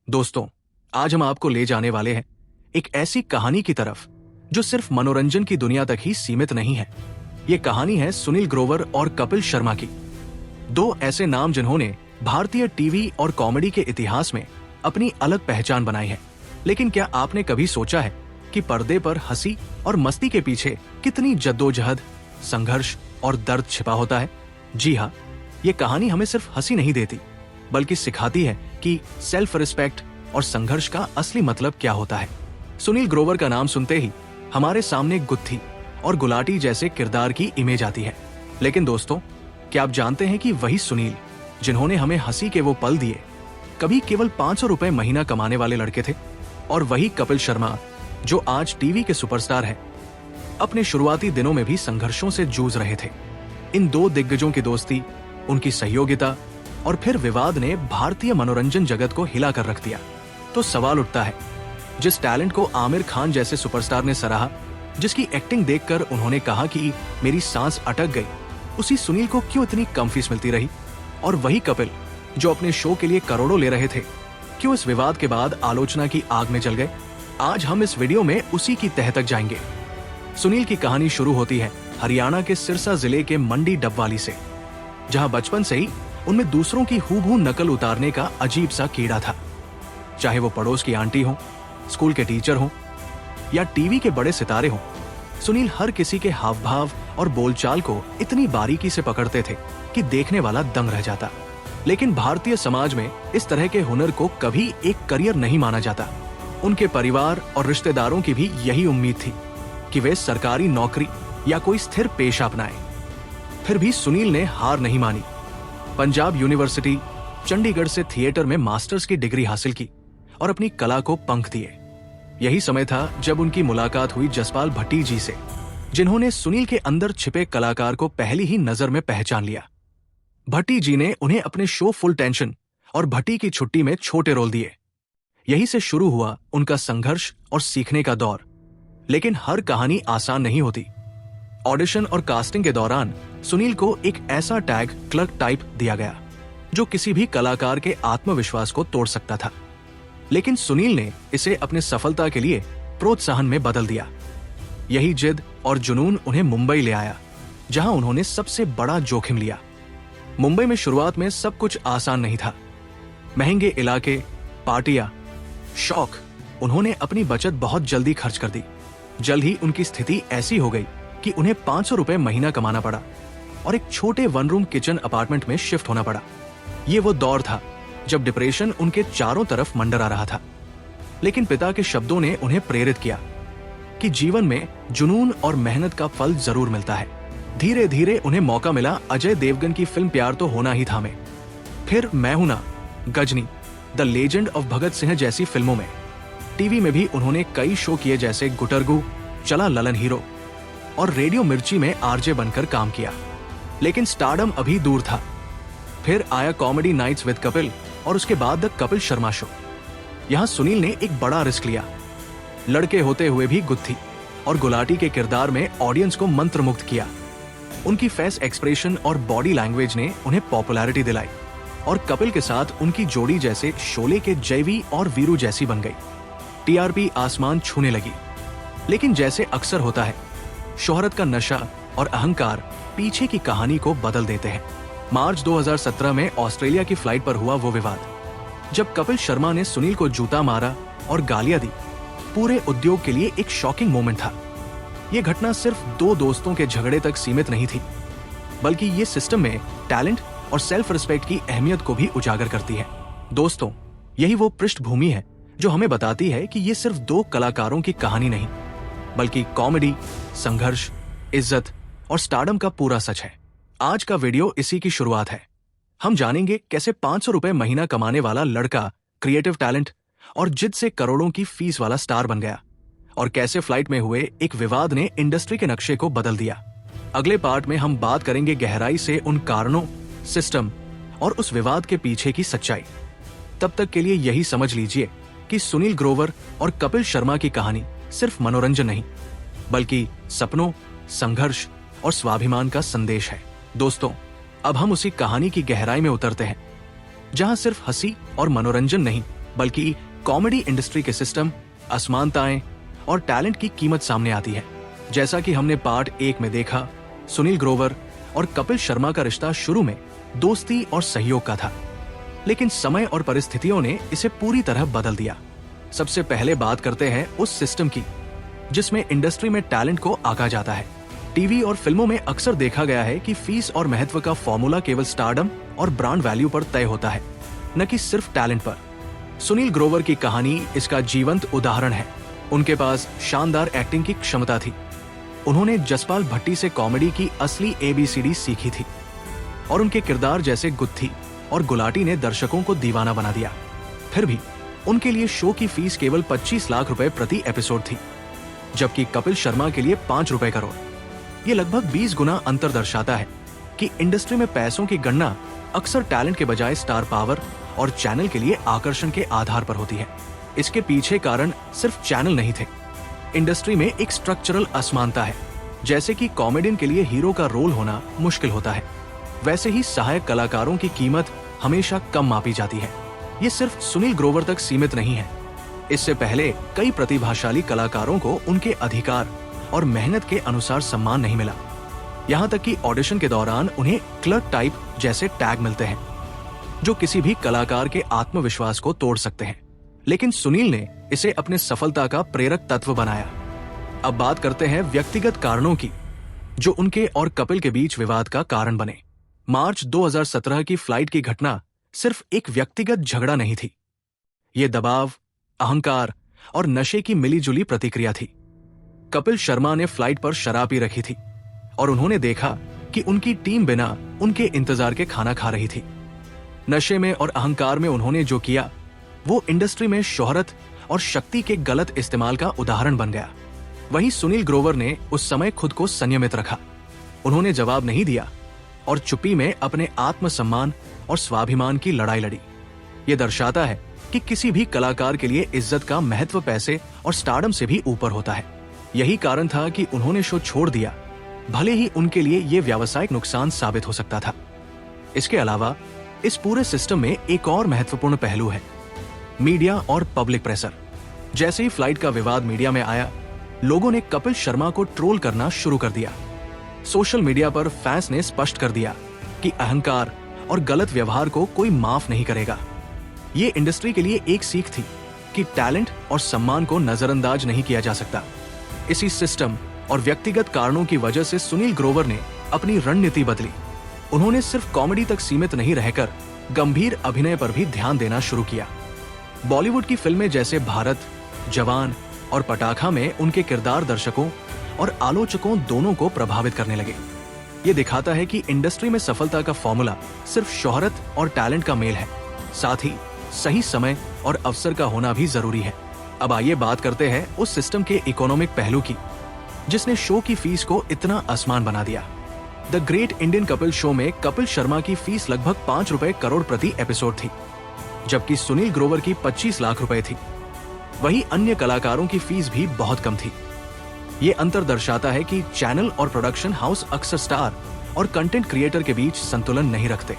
दोस्तों, आज हम आपको ले जाने वाले हैं एक ऐसी कहानी की तरफ जो सिर्फ मनोरंजन की दुनिया तक ही सीमित नहीं है। ये कहानी है सुनील ग्रोवर और कपिल शर्मा की। दो ऐसे नाम जिन्होंने भारतीय टीवी और कॉमेडी के इतिहास में अपनी अलग पहचान बनाई है। लेकिन क्या आपने कभी सोचा है कि पर्दे पर हंसी और मस्ती के पीछे कितनी जद्दोजहद, संघर्ष और दर्द छिपा होता है? जी हाँ, ये कहानी हमें सिर्फ हंसी नहीं देती, बल्कि सिखाती है कि सेल्फ रिस्पेक्ट और संघर्ष का असली मतलब क्या होता है। सुनील ग्रोवर का नाम सुनते ही हमारे सामने गुत्थी और गुलाटी जैसे किरदार की इमेज आती है। लेकिन दोस्तों, क्या आप जानते हैं कि वही सुनील जिन्होंने हमें हंसी के वो पल दिए, कभी केवल 500 रुपए महीना कमाने वाले लड़के थे? और वही कपिल शर्मा जो आज टीवी के सुपरस्टार हैं, अपने शुरुआती दिनों में भी संघर्षों से जूझ रहे थे। इन दो दिग्गजों की दोस्ती, उनकी सहयोगिता और फिर विवाद ने भारतीय मनोरंजन जगत को हिला कर रख दिया। तो सवाल उठता है, जिस टैलेंट को आमिर खान जैसे सुपरस्टार ने सराहा, जिसकी एक्टिंग देखकर उन्होंने कहा कि मेरी सांस अटक गई, उसी सुनील को क्यों इतनी कम फीस मिलती रही? और वही कपिल जो अपने शो के लिए करोड़ों ले रहे थे, क्यों इस विवाद के बाद आलोचना की आग में जल गए? आज हम इस वीडियो में उसी की तह तक जाएंगे। सुनील की कहानी शुरू होती है हरियाणा के सिरसा जिले के मंडी डबवाली से, जहां बचपन से ही उनमें दूसरों की हूबहू नकल उतारने का अजीब सा कीड़ा था। चाहे वो पड़ोस की आंटी हो, स्कूल के टीचर हो या टीवी के बड़े सितारे हो, सुनील हर किसी के हाव भाव और बोलचाल को इतनी बारीकी से पकड़ते थे कि देखने वाला दंग रह जाता। लेकिन भारतीय समाज में इस तरह के हुनर को कभी एक करियर नहीं माना जाता। उनके परिवार और रिश्तेदारों की भी यही उम्मीद थी कि वे सरकारी नौकरी या कोई स्थिर पेशा अपनाएं। फिर भी सुनील ने हार नहीं मानी। पंजाब यूनिवर्सिटी, चंडीगढ़ से थिएटर में मास्टर्स की डिग्री हासिल की और अपनी कला को पंख दिए। यही समय था जब उनकी मुलाकात हुई जसपाल भट्टी जी से, जिन्होंने सुनील के अंदर छिपे कलाकार को पहली ही नजर में पहचान लिया। भट्टी जी ने उन्हें अपने शो फुल टेंशन और भट्टी की छुट्टी में छोटे रोल दिए। यही से शुरू हुआ उनका संघर्ष और सीखने का दौर। लेकिन हर कहानी आसान नहीं होती। ऑडिशन और कास्टिंग के दौरान सुनील को एक ऐसा टैग क्लर्क टाइप दिया गया जो किसी भी कलाकार के आत्मविश्वास को तोड़ सकता था। लेकिन सुनील ने इसे अपने सफलता के लिए प्रोत्साहन में बदल दिया। यही जिद और जुनून उन्हें मुंबई ले आया, जहां उन्होंने सबसे बड़ा जोखिम लिया। मुंबई में शुरुआत में सब कुछ आसान नहीं था। महंगे इलाके, पार्टियां, शौक, उन्होंने अपनी बचत बहुत जल्दी खर्च कर दी। जल्द ही उनकी स्थिति ऐसी हो गई कि उन्हें 500 रुपए महीना कमाना पड़ा और एक छोटे 1 रूम किचन अपार्टमेंट में शिफ्ट होना पड़ा। ये वो दौर था जब डिप्रेशन उनके चारों तरफ मंडरा रहा था। लेकिन पिता के शब्दों ने उन्हें प्रेरित किया कि जीवन में जुनून और मेहनत का फल जरूर मिलता है। धीरे धीरे उन्हें मौका मिला अजय देवगन की फिल्म प्यार तो होना ही था में, फिर मैं हूं ना, Ghazni, the legend of Bhagat Singh जैसी फिल्मों में। टीवी में भी उन्होंने कई शो किए जैसे गुटरगू, चला ललन हीरो और रेडियो मिर्ची में आरजे बनकर काम किया। लेकिन स्टारडम अभी दूर था। फिर आया कॉमेडी नाइट्स विद कपिल और उसके बाद द कपिल शर्मा शो। यहां सुनील ने एक बड़ा रिस्क लिया। लड़के होते हुए भी गुत्थी और गुलाटी के किरदार में ऑडियंस को मंत्रमुग्ध किया। उनकी फेस एक्सप्रेशन और बॉडी लैंग्वेज ने उन्हें पॉपुलैरिटी दिलाई और कपिल के साथ उनकी जोड़ी जैसे शोले के जयवी और वीरू जैसी बन गई। टीआरपी आसमान छूने लगी। लेकिन जैसे अक्सर होता है, शोहरत का नशा और अहंकार पीछे की कहानी को बदल देते हैं। मार्च 2017 में ऑस्ट्रेलिया की फ्लाइट पर हुआ वो विवाद, जब कपिल शर्मा ने सुनील को जूता मारा और गालियां दी। पूरे उद्योग के लिए एक शॉकिंग मोमेंट था। यह घटना सिर्फ दो दोस्तों के झगड़े तक सीमित नहीं थी, बल्कि ये सिस्टम में टैलेंट और सेल्फ रिस्पेक्ट की अहमियत को भी उजागर करती है। दोस्तों, यही वो पृष्ठभूमि है जो हमें बताती है कि ये सिर्फ दो कलाकारों की कहानी नहीं, बल्कि कॉमेडी, संघर्ष, इज्जत और स्टारडम का पूरा सच है। आज का वीडियो इसी की शुरुआत है। हम जानेंगे कैसे 500 रुपए महीना कमाने वाला लड़का क्रिएटिव टैलेंट और जिद से करोड़ों की फीस वाला स्टार बन गया, और कैसे फ्लाइट में हुए एक विवाद ने इंडस्ट्री के नक्शे को बदल दिया। अगले पार्ट में हम बात करेंगे गहराई से उन कारणों, सिस्टम और उस विवाद के पीछे की सच्चाई। तब तक के लिए यही समझ लीजिए कि सुनील ग्रोवर और कपिल शर्मा की कहानी सिर्फ मनोरंजन नहीं, बल्कि सपनों, संघर्ष और स्वाभिमान का संदेश है। दोस्तों, अब हम उसी कहानी की गहराई में उतरते हैं, जहां सिर्फ हंसी और मनोरंजन नहीं, बल्कि कॉमेडी इंडस्ट्री के सिस्टम, असमानताएं और टैलेंट की कीमत सामने आती है। जैसा कि हमने पार्ट 1 में देखा, सुनील ग्रोवर और कपिल शर्मा का रिश्ता शुरू में दोस्ती और सहयोग का था, लेकिन समय और परिस्थितियों ने इसे पूरी तरह बदल दिया। सबसे पहले बात करते हैं उस सिस्टम की जिसमें इंडस्ट्री में टैलेंट को आंका जाता है। टीवी और फिल्मों में अक्सर देखा गया है कि फीस और महत्व का फॉर्मूला केवल स्टारडम और ब्रांड वैल्यू पर तय होता है, न कि सिर्फ टैलेंट पर। सुनील ग्रोवर की कहानी इसका जीवंत उदाहरण है। उनके पास शानदार एक्टिंग की क्षमता थी। उन्होंने जसपाल भट्टी से कॉमेडी की असली ABCD सीखी थी और उनके किरदार जैसे गुत्थी और गुलाटी ने दर्शकों को दीवाना बना दिया। फिर भी उनके लिए शो की फीस केवल 25 लाख रुपए प्रति एपिसोड थी, जबकि कपिल शर्मा के लिए 5 रुपए करोड़। ये लगभग 20 गुना अंतर दर्शाता है कि इंडस्ट्री में पैसों की गणना अक्सर टैलेंट के बजाय स्टार पावर और चैनल के लिए आकर्षण के आधार पर होती है। इसके पीछे कारण सिर्फ चैनल नहीं थे। इंडस्ट्री में एक स्ट्रक्चरल असमानता है। जैसे कि कॉमेडियन के लिए हीरो का रोल होना मुश्किल होता है, वैसे ही सहायक कलाकारों की कीमत हमेशा कम मापी जाती है। ये सिर्फ सुनील ग्रोवर तक सीमित नहीं है। इससे पहले कई प्रतिभाशाली कलाकारों को उनके अधिकार और मेहनत के अनुसार सम्मान नहीं मिला। यहाँ तक कि ऑडिशन के दौरान उन्हें क्लर्क टाइप जैसे टैग मिलते हैं, जो किसी भी कलाकार के आत्मविश्वास को तोड़ सकते हैं। लेकिन सुनील ने इसे अपने सफलता का प्रेरक तत्व बनाया। अब बात करते हैं व्यक्तिगत कारणों की, जो उनके और कपिल के बीच विवाद का कारण बने। मार्च 2017 की फ्लाइट की घटना सिर्फ एक व्यक्तिगत झगड़ा नहीं थी। ये दबाव, अहंकार और नशे की मिलीजुली प्रतिक्रिया थी। कपिल शर्मा ने फ्लाइट पर शराब पी रखी थी और उन्होंने देखा कि उनकी टीम बिना उनके इंतजार के खाना खा रही थी। नशे में और अहंकार में उन्होंने जो किया, वो इंडस्ट्री में शोहरत और शक्ति के गलत इस्तेमाल का उदाहरण बन गया। वहीं सुनील ग्रोवर ने उस समय खुद को संयमित रखा। उन्होंने जवाब नहीं दिया और चुप्पी में अपने आत्मसम्मान और स्वाभिमान की लड़ाई लड़ी। ये दर्शाता है कि किसी भी कलाकार के लिए इज्जत का महत्व पैसे और स्टारडम से भी ऊपर होता है। यही कारण था कि उन्होंने शो छोड़ दिया, भले ही उनके लिए ये व्यावसायिक नुकसान साबित हो सकता था। इसके अलावा इस पूरे सिस्टम में एक और महत्वपूर्ण पहलू है, मीडिया और पब्लिक प्रेशर। जैसे ही फ्लाइट का विवाद मीडिया में आया, लोगों ने कपिल शर्मा को ट्रोल करना शुरू कर दिया। सोशल मीडिया पर फैंस ने स्पष्ट कर दिया कि अहंकार और गलत व्यवहार को कोई माफ नहीं करेगा। ये इंडस्ट्री के लिए एक सीख थी कि टैलेंट और सम्मान को नजरअंदाज नहीं किया जा सकता। इसी सिस्टम और व्यक्तिगत कारणों की वजह से सुनील ग्रोवर ने अपनी रणनीति बदली। उन्होंने सिर्फ कॉमेडी तक सीमित नहीं रहकर गंभीर अभिनय पर भी ध्यान देना शुरू किया। बॉलीवुड की फिल्में जैसे भारत, जवान और पटाखा में उनके किरदार दर्शकों और आलोचकों दोनों को प्रभावित करने लगे। ये दिखाता है कि इंडस्ट्री में सफलता का फॉर्मूला सिर्फ शोहरत और टैलेंट का मेल है, साथ ही सही समय और अवसर का होना भी जरूरी है। अब आइए बात करते हैं उस सिस्टम के इकोनॉमिक पहलू की, जिसने शो की फीस को इतना आसमान बना दिया। The great Indian Kapil show में कपिल शर्मा की फीस लगभग 5 रुपए करोड़ प्रति एपिसोड थी, जबकि सुनील ग्रोवर की 25 लाख रुपए थी। वहीं अन्य कलाकारों की फीस भी बहुत कम थी। ये अंतर दर्शाता है कि चैनल और प्रोडक्शन हाउस अक्सर स्टार और कंटेंट क्रिएटर के बीच संतुलन नहीं रखते।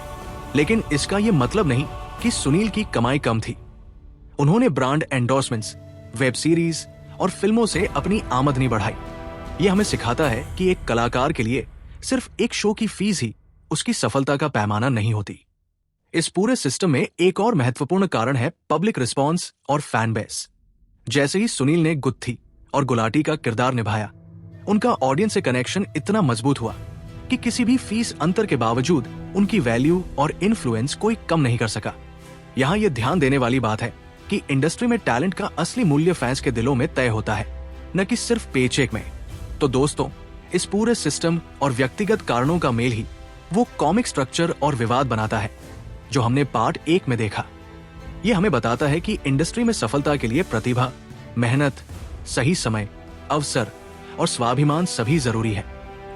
लेकिन इसका ये मतलब नहीं कि सुनील की कमाई कम थी। उन्होंने ब्रांड एंडोर्समेंट्स, वेब सीरीज और फिल्मों से अपनी आमदनी बढ़ाई। ये हमें सिखाता है कि एक कलाकार के लिए सिर्फ एक शो की फीस ही उसकी सफलता का पैमाना नहीं होती। इस पूरे सिस्टम में एक और महत्वपूर्ण कारण है पब्लिक रिस्पॉन्स और फैन बेस। जैसे ही सुनील ने गुत्थी और गुलाटी का किरदार निभाया, उनका ऑडियंस से कनेक्शन इतना मजबूत हुआ कि किसी भी फीस अंतर के बावजूद उनकी वैल्यू और इन्फ्लुएंस कोई कम नहीं कर सका। यहाँ ये ध्यान देने वाली बात है कि इंडस्ट्री में टैलेंट का असली मूल्य फैंस के दिलों में तय होता है, न कि सिर्फ पेचेक में। तो दोस्तों, इस पूरे सिस्टम और व्यक्तिगत कारणों का मेल ही वो कॉमिक स्ट्रक्चर और विवाद बनाता है जो हमने पार्ट 1 में देखा। ये हमें बताता है कि इंडस्ट्री में सफलता के लिए प्रतिभा, मेहनत, सही समय, अवसर और स्वाभिमान सभी जरूरी है।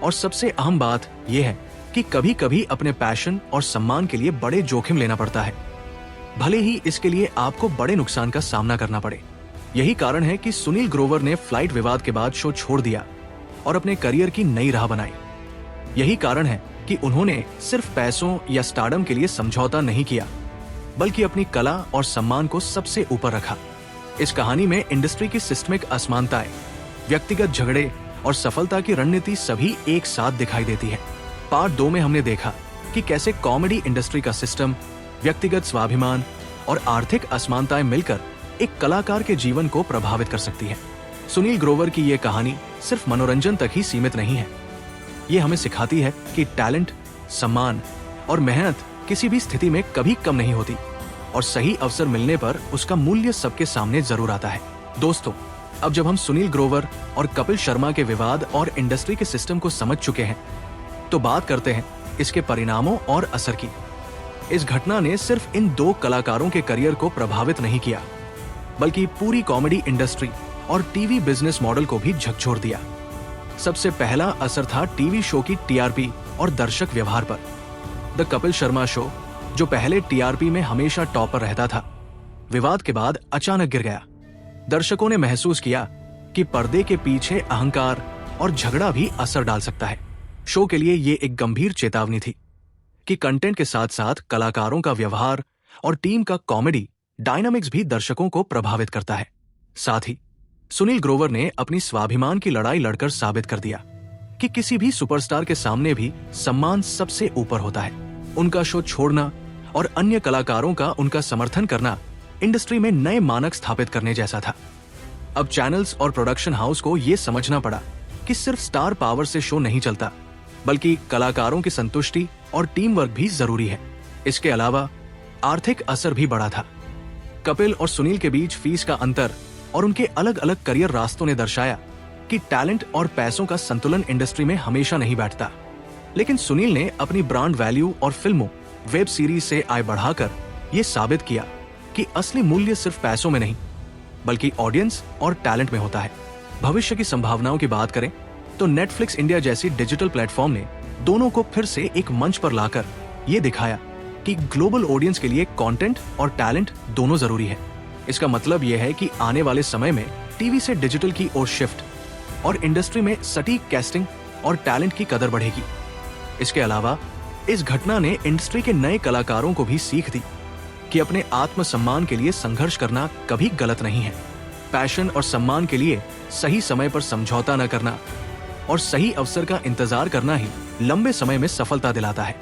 और सबसे अहम बात यह है कि कभी कभी अपने पैशन और सम्मान के लिए बड़े जोखिम लेना पड़ता है, भले ही इसके लिए आपको बड़े नुकसान का सामना करना पड़े। यही कारण है कि सुनील ग्रोवर ने फ्लाइट विवाद के बाद शो छोड़ दिया और अपने करियर की नई राह बनाई। यही कारण है कि उन्होंने सिर्फ पैसों या स्टारडम के लिए समझौता नहीं किया, बल्कि अपनी कला और सम्मान को सबसे ऊपर रखा। इस कहानी में इंडस्ट्री की सिस्टमिक असमानताएं, व्यक्तिगत झगड़े और सफलता की रणनीति सभी एक साथ दिखाई देती है। पार्ट 2 में हमने देखा कि कैसे कॉमेडी इंडस्ट्री का सिस्टम, व्यक्तिगत स्वाभिमान और आर्थिक असमानताएं मिलकर एक कलाकार के जीवन को प्रभावित कर सकती है। सुनील ग्रोवर की यह कहानी सिर्फ मनोरंजन तक ही सीमित नहीं है। ये हमें सिखाती है कि टैलेंट, सम्मान और मेहनत किसी भी स्थिति में कभी कम नहीं होती और सही अवसर मिलने पर उसका मूल्य सबके सामने जरूर आता है। दोस्तों, अब जब हम सुनील ग्रोवर और कपिल शर्मा के विवाद और इंडस्ट्री के सिस्टम को समझ चुके हैं, तो बात करते हैं इसके परिणामों और असर की। इस घटना ने सिर्फ इन 2 कलाकारों के करियर को प्रभावित नहीं किया, बल्कि पूरी कॉमेडी इंडस्ट्री और टीवी बिजनेस मॉडल को भी झकझोर दिया। सबसे पहला असर था टीवी शो की टीआरपी और दर्शक व्यवहार पर। द कपिल शर्मा शो, जो पहले टीआरपी में हमेशा टॉप पर रहता था, विवाद के बाद अचानक गिर गया। दर्शकों ने महसूस किया कि पर्दे के पीछे अहंकार और झगड़ा भी असर डाल सकता है। शो के लिए ये एक गंभीर चेतावनी थी कि कंटेंट के साथ साथ कलाकारों का व्यवहार और टीम का कॉमेडी डायनामिक्स भी दर्शकों को प्रभावित करता है। साथ ही सुनील ग्रोवर ने अपनी स्वाभिमान की लड़ाई लड़कर साबित कर दिया कि किसी भी सुपरस्टार के सामने भी सम्मान सबसे ऊपर होता है। उनका शो छोड़ना और अन्य कलाकारों का उनका समर्थन करना इंडस्ट्री में नए मानक स्थापित करने जैसा था। अब चैनल्स और प्रोडक्शन हाउस को यह समझना पड़ा कि सिर्फ स्टार पावर से शो नहीं चलता, बल्कि कलाकारों की संतुष्टि और टीम वर्क भी जरूरी है। इसके अलावा आर्थिक असर भी बड़ा था। कपिल और सुनील के बीच फीस का अंतर और उनके अलग अलग करियर रास्तों ने दर्शाया कि टैलेंट और पैसों का संतुलन इंडस्ट्री में हमेशा नहीं बैठता। लेकिन सुनील ने अपनी ब्रांड वैल्यू और फिल्मों, वेब सीरीज से आय बढ़ाकर ये साबित किया कि असली मूल्य सिर्फ पैसों में नहीं, बल्कि ऑडियंस और टैलेंट में होता है। भविष्य की संभावनाओं की बात करें तो नेटफ्लिक्स इंडिया जैसी डिजिटल प्लेटफॉर्म ने दोनों को फिर से एक मंच पर लाकर ये दिखाया कि ग्लोबल ऑडियंस के लिए कंटेंट और टैलेंट दोनों जरूरी है। इसका मतलब यह है कि आने वाले समय में टीवी से डिजिटल की ओर शिफ्ट और इंडस्ट्री में सटीक कैस्टिंग और टैलेंट की कदर बढ़ेगी। इसके अलावा इस घटना ने इंडस्ट्री के नए कलाकारों को भी सीख दी कि अपने आत्मसम्मान के लिए संघर्ष करना कभी गलत नहीं है। पैशन और सम्मान के लिए सही समय पर समझौता न करना और सही अवसर का इंतजार करना ही लंबे समय में सफलता दिलाता है।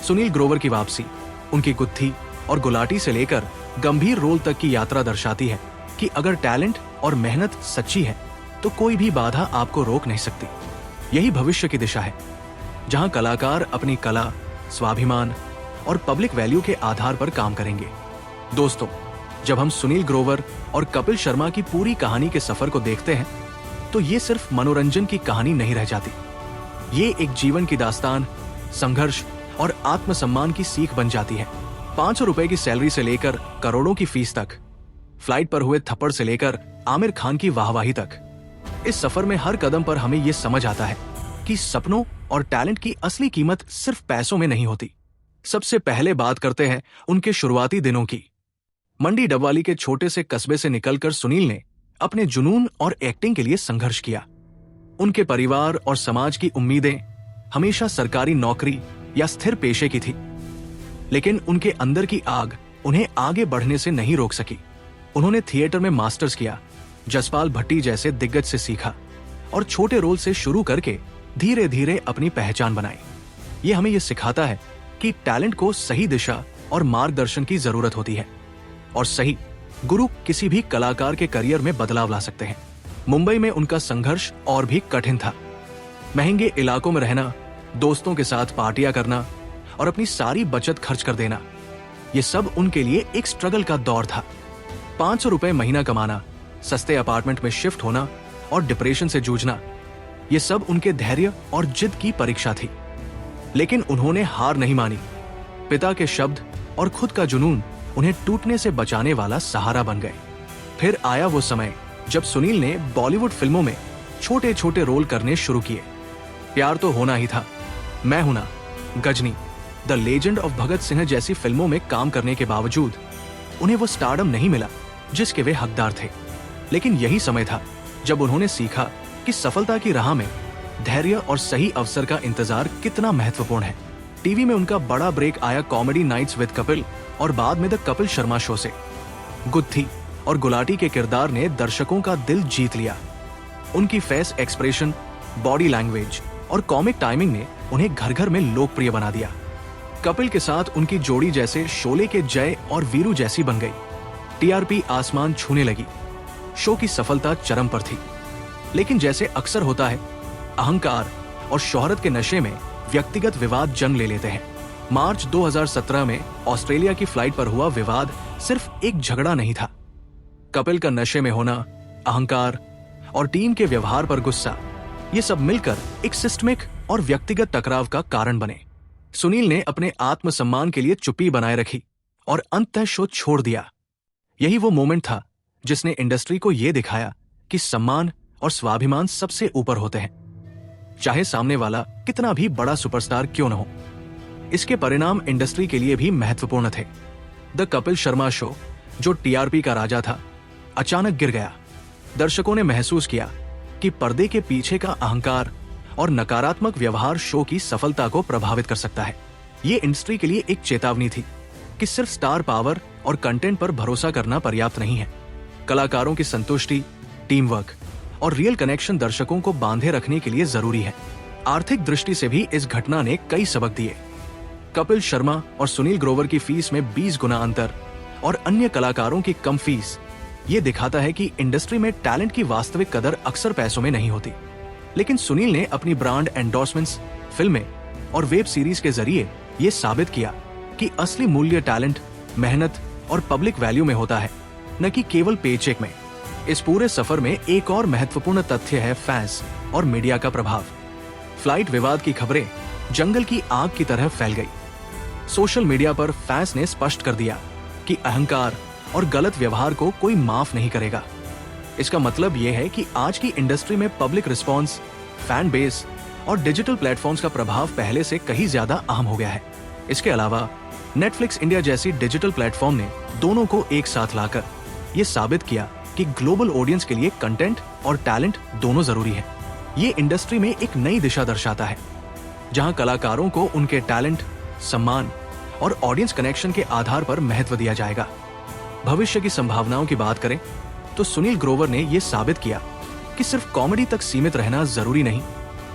सुनील ग्रोवर की वापसी उनकी गुत्थी और गुलाटी से लेकर गंभीर रोल तक की यात्रा दर्शाती है कि अगर टैलेंट और मेहनत सच्ची है तो कोई भी बाधा आपको रोक नहीं सकती। यही भविष्य की दिशा है, जहां कलाकार अपनी कला, स्वाभिमान और पब्लिक वैल्यू के आधार पर काम करेंगे। दोस्तों, जब हम सुनील ग्रोवर और कपिल शर्मा की पूरी कहानी के सफर को देखते हैं तो ये सिर्फ मनोरंजन की कहानी नहीं रह जाती। ये एक जीवन की दास्तान, संघर्ष और आत्मसम्मान की सीख बन जाती है। 500 रुपए की सैलरी से लेकर करोड़ों की फीस तक, फ्लाइट पर हुए थप्पड़ से लेकर आमिर खान की वाहवाही तक, इस सफर में हर कदम पर हमें ये समझ आता है कि सपनों और टैलेंट की असली कीमत सिर्फ पैसों में नहीं होती। सबसे पहले बात करते हैं उनके शुरुआती दिनों की। मंडी डबवाली के छोटे से कस्बे से निकलकर सुनील ने अपने जुनून और एक्टिंग के लिए संघर्ष किया। उनके परिवार और समाज की उम्मीदें हमेशा सरकारी नौकरी या स्थिर पेशे की थी, लेकिन उनके अंदर की आग उन्हें आगे बढ़ने से नहीं रोक सकी। उन्होंने थिएटर में मास्टर्स किया, जसपाल भट्टी जैसे दिग्गज से सीखा और छोटे रोल से शुरू करके धीरे धीरे अपनी पहचान बनाई। ये हमें ये सिखाता है कि टैलेंट को सही दिशा और मार्गदर्शन की जरूरत होती है और सही गुरु किसी भी कलाकार के करियर में बदलाव ला सकते हैं। मुंबई में उनका संघर्ष और भी कठिन था। महंगे इलाकों में रहना, दोस्तों के साथ पार्टियां करना और अपनी सारी बचत खर्च कर देना, ये सब उनके लिए एक स्ट्रगल का दौर था। 500 रुपए महीना कमाना, सस्ते अपार्टमेंट में शिफ्ट होना और डिप्रेशन से जूझना, ये सब उनके धैर्य और जिद की परीक्षा थी। लेकिन उन्होंने हार नहीं मानी। पिता के शब्द और खुद का जुनून उन्हें टूटने से बचाने वाला सहारा बन गए। फिर आया वो समय जब सुनील ने बॉलीवुड फिल्मों में छोटे छोटे रोल करने शुरू किए। प्यार तो होना ही था, मैं हूं ना, Ghazni, the legend of Bhagat Singh जैसी फिल्मों में काम करने के बावजूद उन्हें वो स्टारडम नहीं मिला जिसके वे हकदार थे। लेकिन यही समय था जब उन्होंने सीखा कि सफलता की राह में धैर्य और सही अवसर का इंतजार कितना महत्वपूर्ण है। टीवी में उनका बड़ा ब्रेक आया कॉमेडी नाइट्स विद कपिल और बाद में द कपिल शर्मा शो से। गुत्थी और गुलाटी के किरदार ने दर्शकों का दिल जीत लिया। उनकी फेस एक्सप्रेशन, बॉडी लैंग्वेज और कॉमिक टाइमिंग ने उन्हें घर घर में लोकप्रिय बना दिया। कपिल के साथ उनकी जोड़ी जैसे शोले के जय और वीरू जैसी बन गई। टीआरपी आसमान छूने लगी। शो की सफलता चरम पर थी, लेकिन जैसे अक्सर होता है, अहंकार और शोहरत के नशे में व्यक्तिगत विवाद जन्म ले लेते हैं। मार्च 2017 में ऑस्ट्रेलिया की फ्लाइट पर हुआ विवाद सिर्फ एक झगड़ा नहीं था। कपिल का नशे में होना, अहंकार और टीम के व्यवहार पर गुस्सा, ये सब मिलकर एक सिस्टमिक और व्यक्तिगत टकराव का कारण बने। सुनील ने अपने आत्मसम्मान के लिए चुप्पी बनाए रखी और अंततः शो छोड़ दिया। यही वो मोमेंट था जिसने इंडस्ट्री को यह दिखाया कि सम्मान और स्वाभिमान सबसे ऊपर होते हैं, चाहे सामने वाला कितना भी बड़ा सुपरस्टार क्यों न हो। इसके परिणाम इंडस्ट्री के लिए भी महत्वपूर्ण थे। द कपिल शर्मा शो, जो टीआरपी का राजा था, अचानक गिर गया। दर्शकों ने महसूस किया कि पर्दे के पीछे का अहंकार और नकारात्मक व्यवहार शो की सफलता को प्रभावित कर सकता है। ये इंडस्ट्री के लिए एक चेतावनी थी कि सिर्फ स्टार पावर और कंटेंट पर भरोसा करना पर्याप्त नहीं है। कलाकारों की संतुष्टि, टीम वर्क और रियल कनेक्शन दर्शकों को बांधे रखने के लिए जरूरी है। आर्थिक दृष्टि से भी इस घटना ने कई सबक दिए। कपिल शर्मा और सुनील ग्रोवर की फीस में 20 गुना अंतर और अन्य कलाकारों की कम फीस, ये दिखाता है कि इंडस्ट्री में टैलेंट की वास्तविक कदर अक्सर पैसों में नहीं होती। लेकिन सुनील ने अपनी ब्रांड एंडोर्समेंट्स, फिल्में और वेब सीरीज के जरिए ये साबित किया कि असली मूल्य टैलेंट, मेहनत और पब्लिक वैल्यू में होता है, न कि केवल पेचेक में। इस पूरे सफर में एक और महत्वपूर्ण तथ्य है फैंस और मीडिया का प्रभाव। फ्लाइट विवाद की खबरें जंगल की आग की तरह फैल गई। सोशल मीडिया पर फैंस ने स्पष्ट कर दिया कि अहंकार और गलत व्यवहार को कोई माफ नहीं करेगा। इसका मतलब यह है कि आज की इंडस्ट्री में पब्लिक रिस्पॉन्स, फैन बेस और डिजिटल प्लेटफॉर्म्स का प्रभाव पहले से कहीं ज्यादा अहम हो गया है। इसके अलावा नेटफ्लिक्स इंडिया जैसी डिजिटल प्लेटफॉर्म ने दोनों को एक साथ लाकर ये साबित किया कि ग्लोबल ऑडियंस के लिए कंटेंट और टैलेंट दोनों जरूरी है। ये इंडस्ट्री में एक नई दिशा दर्शाता है, जहां कलाकारों को उनके टैलेंट, सम्मान और ऑडियंस कनेक्शन के आधार पर महत्व दिया जाएगा। भविष्य की संभावनाओं की बात करें तो सुनील ग्रोवर ने यह साबित किया कि सिर्फ कॉमेडी तक सीमित रहना जरूरी नहीं,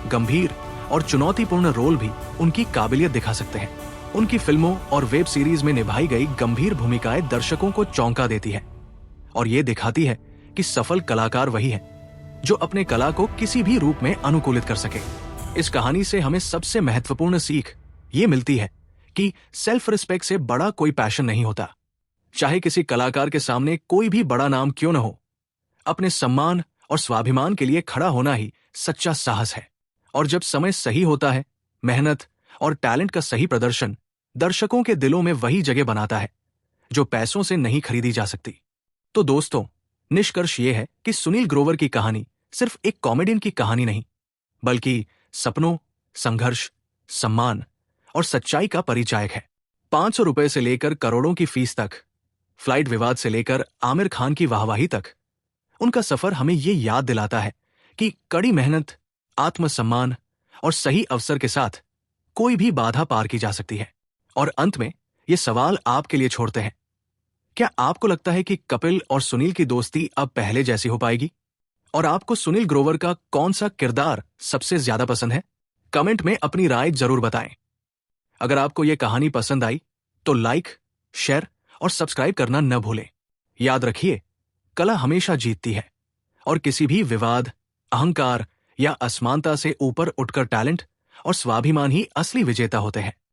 गंभीर और चुनौतीपूर्ण रोल भी उनकी काबिलियत दिखा सकते हैं। उनकी फिल्मों और वेब सीरीज में निभाई गई गंभीर भूमिकाएं दर्शकों को चौंका देती है और ये दिखाती है कि सफल कलाकार वही है जो अपने कला को किसी भी रूप में अनुकूलित कर सके। इस कहानी से हमें सबसे महत्वपूर्ण सीख ये मिलती है कि सेल्फ रिस्पेक्ट से बड़ा कोई पैशन नहीं होता। चाहे किसी कलाकार के सामने कोई भी बड़ा नाम क्यों न हो, अपने सम्मान और स्वाभिमान के लिए खड़ा होना ही सच्चा साहस है। और जब समय सही होता है, मेहनत और टैलेंट का सही प्रदर्शन दर्शकों के दिलों में वही जगह बनाता है जो पैसों से नहीं खरीदी जा सकती। तो दोस्तों, निष्कर्ष ये है कि सुनील ग्रोवर की कहानी सिर्फ एक कॉमेडियन की कहानी नहीं, बल्कि सपनों, संघर्ष, सम्मान और सच्चाई का परिचायक है। 500 रुपए से लेकर करोड़ों की फीस तक, फ्लाइट विवाद से लेकर आमिर खान की वाहवाही तक, उनका सफर हमें ये याद दिलाता है कि कड़ी मेहनत, आत्मसम्मान और सही अवसर के साथ कोई भी बाधा पार की जा सकती है। और अंत में ये सवाल आपके लिए छोड़ते हैं, क्या आपको लगता है कि कपिल और सुनील की दोस्ती अब पहले जैसी हो पाएगी? और आपको सुनील ग्रोवर का कौन सा किरदार सबसे ज्यादा पसंद है? कमेंट में अपनी राय जरूर बताएं। अगर आपको ये कहानी पसंद आई तो लाइक, शेयर और सब्सक्राइब करना न भूलें। याद रखिए, कला हमेशा जीतती है और किसी भी विवाद, अहंकार या असमानता से ऊपर उठकर टैलेंट और स्वाभिमान ही असली विजेता होते हैं।